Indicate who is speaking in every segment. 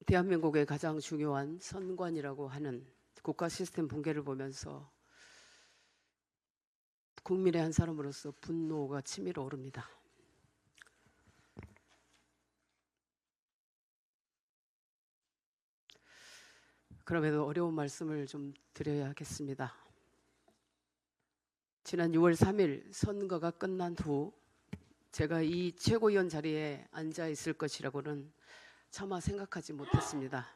Speaker 1: 대한민국의 가장 중요한 선관이라고 하는 국가 시스템 붕괴를 보면서 국민의 한 사람으로서 분노가 치밀어 오릅니다. 그럼에도 어려운 말씀을 좀 드려야겠습니다. 지난 6월 3일 선거가 끝난 후 제가 이 최고위원 자리에 앉아 있을 것이라고는 차마 생각하지 못했습니다.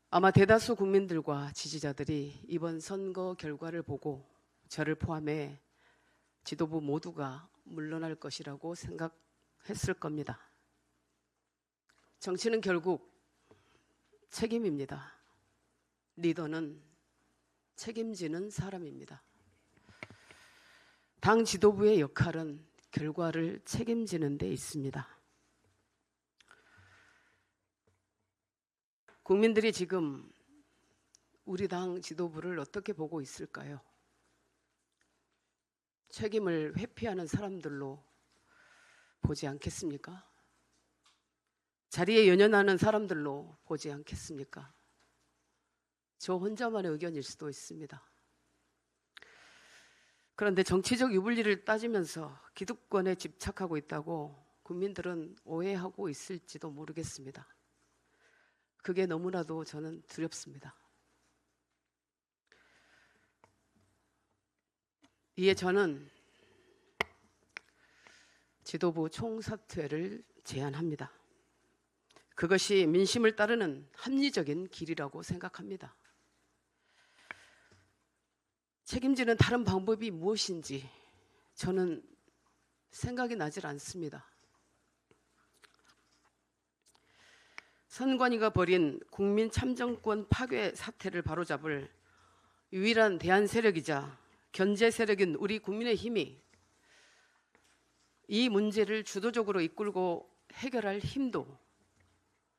Speaker 1: 아마 대다수 국민들과 지지자들이 이번 선거 결과를 보고 저를 포함해 지도부 모두가 물러날 것이라고 생각했을 겁니다. 정치는 결국 책임입니다. 리더는 책임지는 사람입니다. 당 지도부의 역할은 결과를 책임지는 데 있습니다. 국민들이 지금 우리 당 지도부를 어떻게 보고 있을까요? 책임을 회피하는 사람들로 보지 않겠습니까? 자리에 연연하는 사람들로 보지 않겠습니까? 저 혼자만의 의견일 수도 있습니다. 그런데 정치적 유불리를 따지면서 기득권에 집착하고 있다고 국민들은 오해하고 있을지도 모르겠습니다. 그게 너무나도 저는 두렵습니다. 이에 저는 지도부 총사퇴를 제안합니다. 그것이 민심을 따르는 합리적인 길이라고 생각합니다. 책임지는 다른 방법이 무엇인지 저는 생각이 나질 않습니다. 선관위가 벌인 국민 참정권 파괴 사태를 바로잡을 유일한 대안 세력이자 견제 세력인 우리 국민의힘이 이 문제를 주도적으로 이끌고 해결할 힘도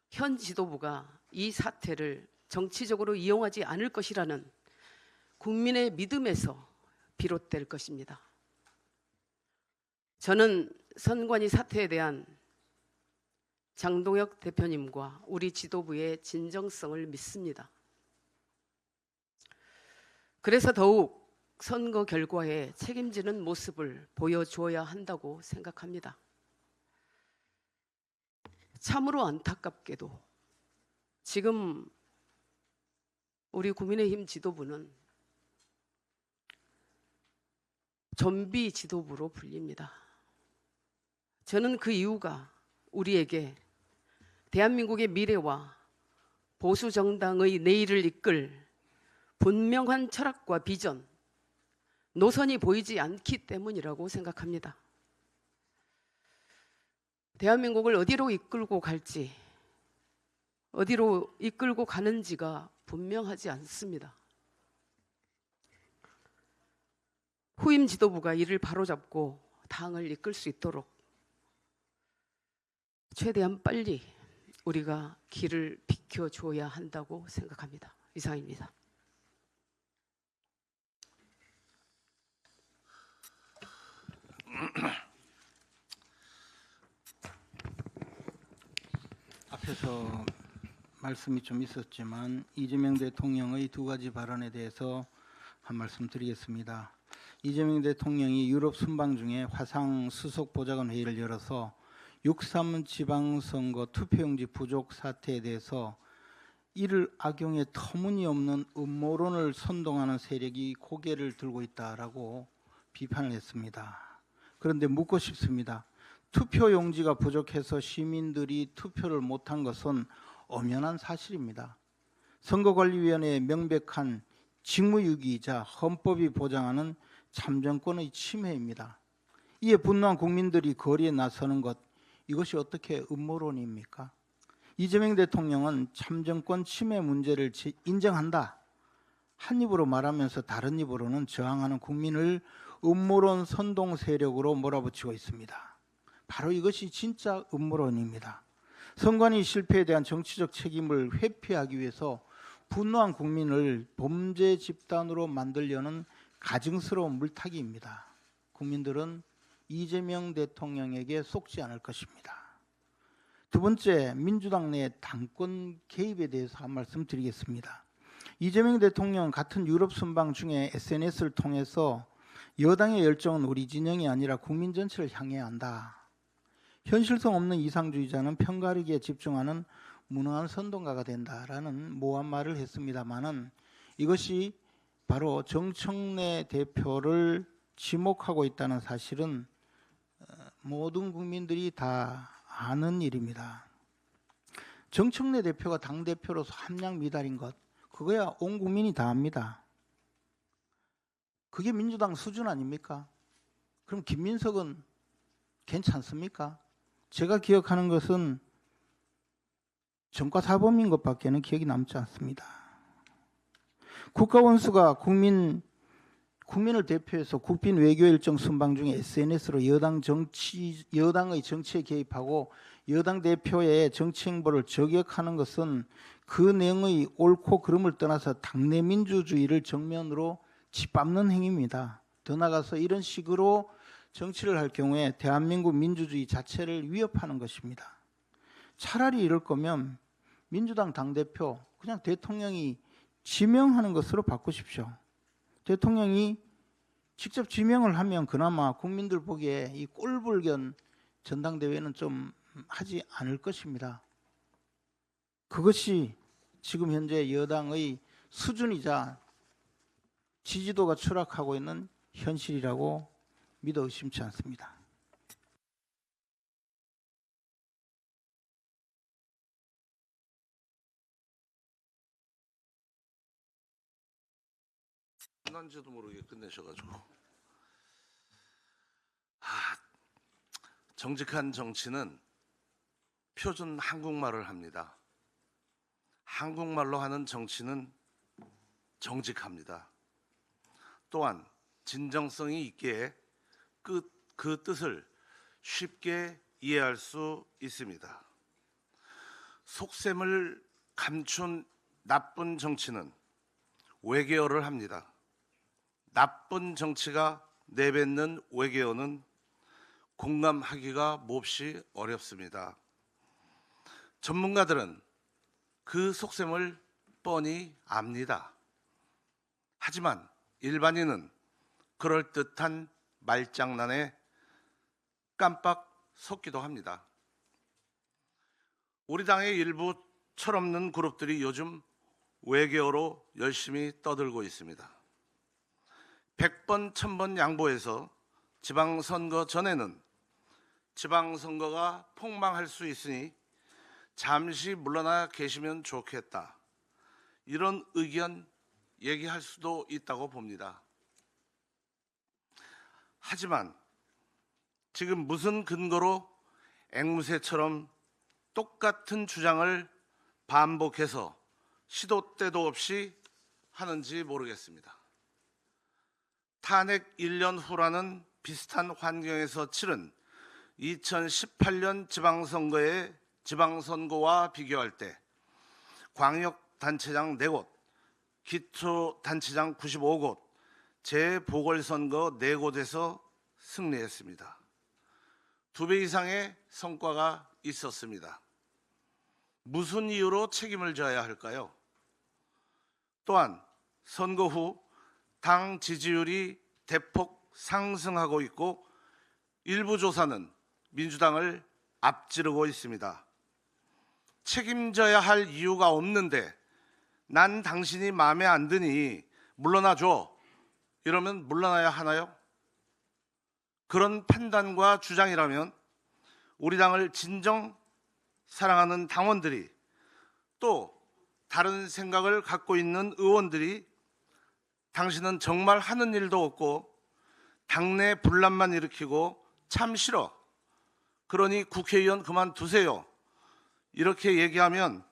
Speaker 1: 현 지도부가 이 사태를 정치적으로 이용하지 않을 것이라는 국민의 믿음에서 비롯될 것입니다. 저는 선관위 사태에 대한 장동혁 대표님과 우리 지도부의 진정성을 믿습니다. 그래서 더욱 선거 결과에 책임지는 모습을 보여줘야 한다고 생각합니다. 참으로 안타깝게도 지금 우리 국민의힘 지도부는 좀비 지도부로 불립니다. 저는 그 이유가 우리에게 대한민국의 미래와 보수 정당의 내일을 이끌 분명한 철학과 비전, 노선이 보이지 않기 때문이라고 생각합니다. 대한민국을 어디로 이끌고 갈지, 어디로 이끌고 가는지가 분명하지 않습니다. 후임 지도부가 이를 바로잡고 당을 이끌 수 있도록 최대한 빨리 우리가 길을 비켜줘야 한다고 생각합니다. 이상입니다.
Speaker 2: 앞에서 말씀이 좀 있었지만 이재명 대통령의 두 가지 발언에 대해서 한 말씀 드리겠습니다. 이재명 대통령이 유럽 순방 중에 화상 수석 보좌관 회의를 열어서 6.3 지방선거 투표용지 부족 사태에 대해서 이를 악용해 터무니없는 음모론을 선동하는 세력이 고개를 들고 있다라고 비판을 했습니다. 그런데 묻고 싶습니다. 투표용지가 부족해서 시민들이 투표를 못한 것은 엄연한 사실입니다. 선거관리위원회의 명백한 직무유기이자 헌법이 보장하는 참정권의 침해입니다. 이에 분노한 국민들이 거리에 나서는 것, 이것이 어떻게 음모론입니까? 이재명 대통령은 참정권 침해 문제를 인정한다. 한 입으로 말하면서 다른 입으로는 저항하는 국민을 음모론 선동 세력으로 몰아붙이고 있습니다. 바로 이것이 진짜 음모론입니다. 선관위 실패에 대한 정치적 책임을 회피하기 위해서 분노한 국민을 범죄 집단으로 만들려는 가증스러운 물타기입니다. 국민들은 이재명 대통령에게 속지 않을 것입니다. 두 번째, 민주당 내 당권 개입에 대해서 한 말씀 드리겠습니다. 이재명 대통령 같은 유럽 순방 중에 SNS를 통해서 여당의 열정은 우리 진영이 아니라 국민 전체를 향해야 한다. 현실성 없는 이상주의자는 편가르기에 집중하는 무능한 선동가가 된다라는 모호한 말을 했습니다마는 이것이 바로 정청래 대표를 지목하고 있다는 사실은 모든 국민들이 다 아는 일입니다. 정청래 대표가 당대표로서 함량 미달인 것, 그거야 온 국민이 다 압니다. 그게 민주당 수준 아닙니까? 그럼 김민석은 괜찮습니까? 제가 기억하는 것은 전과사범인 것밖에는 기억이 남지 않습니다. 국가원수가 국민을 대표해서 국빈 외교 일정 순방 중에 SNS로 여당의 정치에 개입하고 여당 대표의 정치 행보를 저격하는 것은 그 내용의 옳고 그름을 떠나서 당내 민주주의를 정면으로 짓밟는 행위입니다. 더 나아가서 이런 식으로 정치를 할 경우에 대한민국 민주주의 자체를 위협하는 것입니다. 차라리 이럴 거면 민주당 당대표 그냥 대통령이 지명하는 것으로 바꾸십시오. 대통령이 직접 지명을 하면 그나마 국민들 보기에 이 꼴불견 전당대회는 좀 하지 않을 것입니다. 그것이 지금 현재 여당의 수준이자 지지도가 추락하고 있는 현실이라고 믿어 의심치 않습니다.
Speaker 3: 끝난지도 모르게 끝내셔가지고. 정직한 정치는 표준 한국말을 합니다. 한국말로 하는 정치는 정직합니다. 또한 진정성이 있기에 그 뜻을 쉽게 이해할 수 있습니다. 속셈을 감춘 나쁜 정치는 외계어를 합니다. 나쁜 정치가 내뱉는 외계어는 공감하기가 몹시 어렵습니다. 전문가들은 그 속셈을 뻔히 압니다. 하지만 일반인은 그럴듯한 말장난에 깜빡 속기도 합니다. 우리 당의 일부 철없는 그룹들이 요즘 외계어로 열심히 떠들고 있습니다. 100번, 1000번 양보해서 지방선거 전에는 지방선거가 폭망할 수 있으니 잠시 물러나 계시면 좋겠다. 이런 의견 얘기할 수도 있다고 봅니다. 하지만 지금 무슨 근거로 앵무새처럼 똑같은 주장을 반복해서 시도 때도 없이 하는지 모르겠습니다. 탄핵 1년 후라는 비슷한 환경에서 치른 2018년 지방선거와 비교할 때 광역단체장 4곳, 기초단체장 95곳, 재보궐선거 4곳에서 승리했습니다. 2배 이상의 성과가 있었습니다. 무슨 이유로 책임을 져야 할까요? 또한 선거 후 당 지지율이 대폭 상승하고 있고 일부 조사는 민주당을 앞지르고 있습니다. 책임져야 할 이유가 없는데 난 당신이 마음에 안 드니 물러나줘. 이러면 물러나야 하나요? 그런 판단과 주장이라면 우리 당을 진정 사랑하는 당원들이 또 다른 생각을 갖고 있는 의원들이 당신은 정말 하는 일도 없고 당내 분란만 일으키고 참 싫어. 그러니 국회의원 그만두세요. 이렇게 얘기하면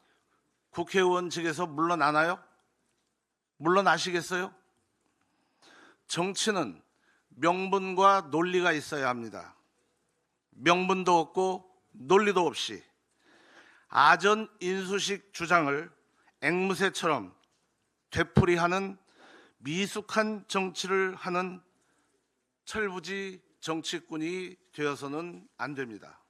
Speaker 3: 국회의원 측에서 물러나나요? 물러나시겠어요? 정치는 명분과 논리가 있어야 합니다. 명분도 없고 논리도 없이 아전 인수식 주장을 앵무새처럼 되풀이하는 미숙한 정치를 하는 철부지 정치꾼이 되어서는 안 됩니다.